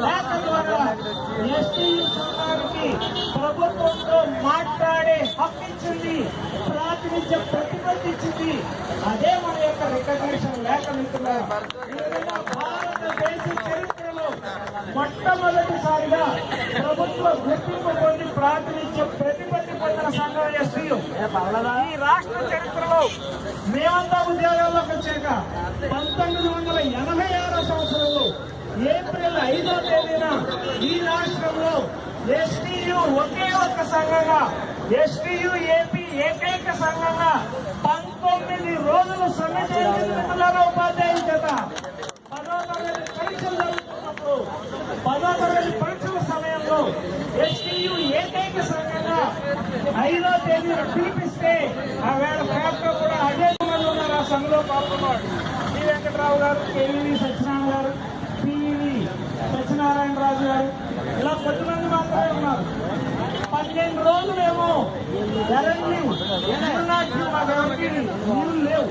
లేఖ ద్వారా ఎస్టీ సంఘానికి ప్రభుత్వంతో మాట్లాడే హక్కు ఇచ్చింది, ప్రాతినిధ్యం ప్రతిపత్తించింది. అదే మన యొక్క రికగ్నిషన్ లేఖ మిత్రులారా. భారతదేశ చరిత్రలో మొట్టమొదటిసారిగా ప్రభుత్వ గుర్తింపు పొంది ప్రాతినిధ్యం ప్రతిపత్తి పొందిన సంఘం ఎస్టీయు. ఈ రాష్ట్ర చరిత్రలో మేమంతా ఉద్యోగాల్లోకి వచ్చాక 1986 సంవత్సరంలో ఏప్రిల్ 5వ తేదీన ఈ రాష్ట్రంలో ఎస్టీయు ఒకే ఒక్క సంఘంగా, ఎస్టీయు ఏపీ ఏకైక సంఘంగా 19 రోజులు సమ్మె చేయించిన ఉపాధ్యాయుల చేత 10వ తరగతి పరీక్షలు జరుగుతున్నప్పుడు 10వ తరగతి పరీక్షల సమయంలో ఎస్టీయు ఏకైక సంఘంగా 5వ తేదీన పిలిపిస్తే ఆ వేళ పేపర్ కూడా అదే మంది ఉన్నారు. ఆ సంఘంలో పాల్గొన్నారు టి వెంకటరావు గారు, కేవీవి సత్యనారాయణ గారు, పివి సత్యనారాయణరాజు గారు, ఇలా 10 మంది మాత్రమే ఉన్నారు. 15 రోజులేమో మాకు నీళ్లు లేవు.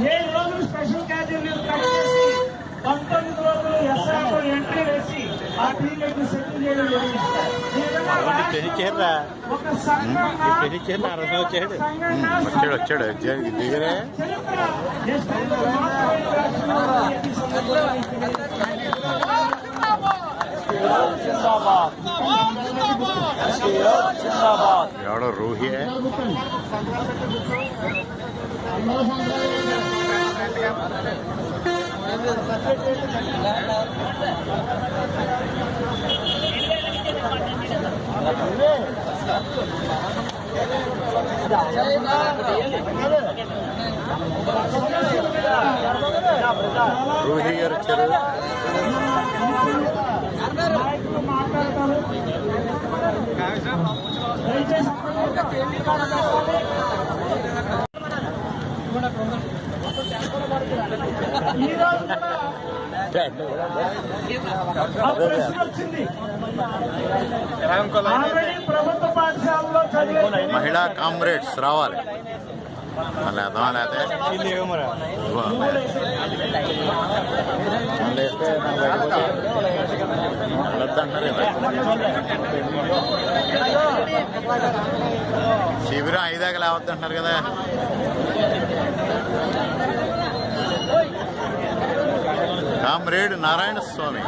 7 రోజులు స్పెషల్ క్యాజువల్ కట్ చేసి 19 రోజులు ఎస్ఆర్తో ఎంట్రీ వేసి ఆ టీకెట్ సెటిల్ చేయడం జరిగింది. ఒక ఎవడో రూహి రూహి గారు వచ్చారు. నాయకులు మాట్లాడతారు. ఈ రోజు కూడా వచ్చింది. ఆల్రెడీ ప్రభుత్వ పాఠశాలలో చదివే మహిళా కామ్రేడ్స్ రావాలి. శిబిరం 5 దాకా లేవద్దంటున్నారు కదా. కామ్రేడ్ నారాయణ స్వామి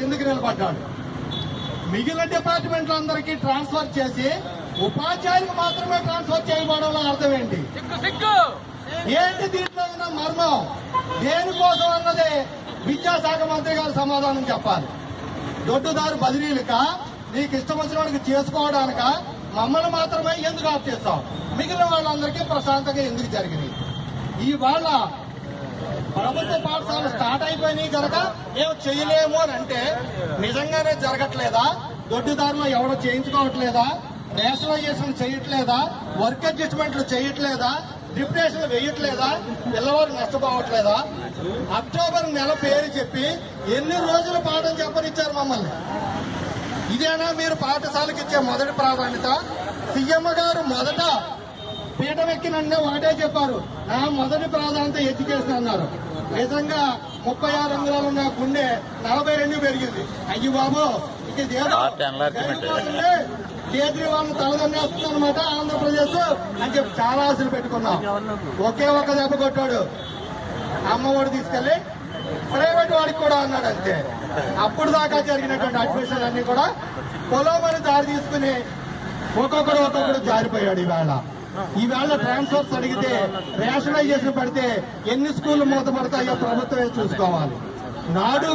ఎందుకు నిలబడ్డాడు? మిగిలిన డిపార్ట్మెంట్లు అందరికీ ట్రాన్స్ఫర్ చేసి ఉపాధ్యాయులకు మాత్రమే ట్రాన్స్ఫర్ చేయబడంలో అర్థం ఏంటి? ఏంటి దీంట్లో ఉన్న మర్మం? దేనికోసం అన్నదే విద్యాశాఖ మంత్రి గారు సమాధానం చెప్పాలి. దొడ్డుదారు బదిలీలక, నీకు ఇష్టం వచ్చిన వాడికి చేసుకోవడానిక మమ్మల్ని మాత్రమే ఎందుకు ఆఫ్ చేస్తాం? మిగిలిన వాళ్ళందరికీ ప్రశాంతంగా ఎందుకు జరిగినాయి? ఇవాళ ప్రభుత్వ పాఠశాలలు స్టార్ట్ అయిపోయినాయి కనుక మేము చేయలేము అని అంటే నిజంగానే జరగట్లేదా? దొడ్డిదారులు ఎవడో చేయించుకోవట్లేదా? రేషనలైజేషన్ చేయట్లేదా? వర్క్ అడ్జస్ట్మెంట్లు చేయట్లేదా? డిప్యుటేషన్లు వేయట్లేదా? పిల్లవారు నష్టపోవట్లేదా? అక్టోబర్ నెల పేరు చెప్పి ఎన్ని రోజులు పాఠం చెప్పనిచ్చారు మమ్మల్ని? ఇదేనా మీరు పాఠశాలకు ఇచ్చే మొదటి ప్రాధాన్యత? సీఎం గారు మొదట పీఠం ఎక్కినన్నే ఒకటే చెప్పారు, నా మొదటి ప్రాధాన్యత ఎడ్యుకేషన్ అన్నారు. నిజంగా 36 అంగుళాలు ఉన్న గుండె 42 పెరిగింది. అయ్యి బాబు, ఇదేదో కేజ్రీవాల్ తలదన్నేస్తుంది అనమాట ఆంధ్రప్రదేశ్ అని చెప్పి చాలా ఆశలు పెట్టుకున్నాం. ఒకే ఒక దెబ్బ కొట్టాడు. అమ్మఒడి తీసుకెళ్లి ప్రైవేట్ వాడికి కూడా అన్నాడు అంతే. అప్పుడు దాకా జరిగినటువంటి అడ్మిషన్లు అన్ని కూడా పొలోమని దారి తీసుకుని ఒక్కొక్కడు జారిపోయాడు. ఈవేళ ట్రాన్స్ఫర్స్ అడిగితే రేషనలైజేషన్ పడితే ఎన్ని స్కూళ్లు మూతపడతాయో ప్రభుత్వమే చూసుకోవాలి. నాడు